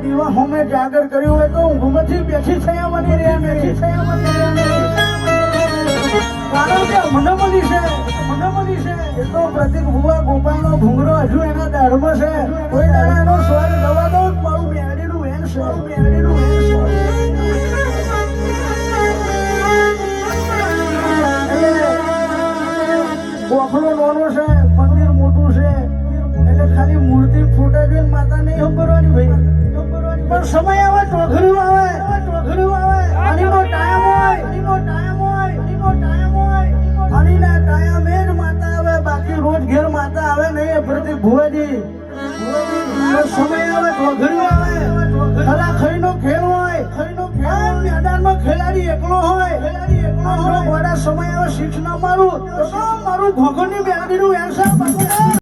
દીવા હોમે જાગર કર્યું હોય તો ઊંઘમાંથી બેઠી થયા મને કારણ કે મને મળી છે એ તો પ્રતિક ભુવા ગોપાલનો ભૂંગરો હજુ એના દાઢમાં છે કોઈ દાડા એનો સ્વર ગવા દો મારું મેરડીનું વેણ છે ગોખલો નાનો છે મંદિર મોટું છે એટલે ખાલી મૂર્તિ ફોટા જોઈને માતા નહીં સંભળવાની ભાઈ પણ સમય આવે ટોખર્યું આવે અણીનો ટાઈમ હોય અણીના ટાઈમે જ માતા આવે બાકી રોજ ઘેર માતા આવે નહીં પ્રતિક ભુવાજી સમય આવે ટોખર્યું આવે ખરા ખરીનો ખેલ હોય મેદાનમાં ખેલાડી એકલો હોય ઘોડા સમય આવે શીખ ના મારું ઘોઘરની બેરડીનું એન્સર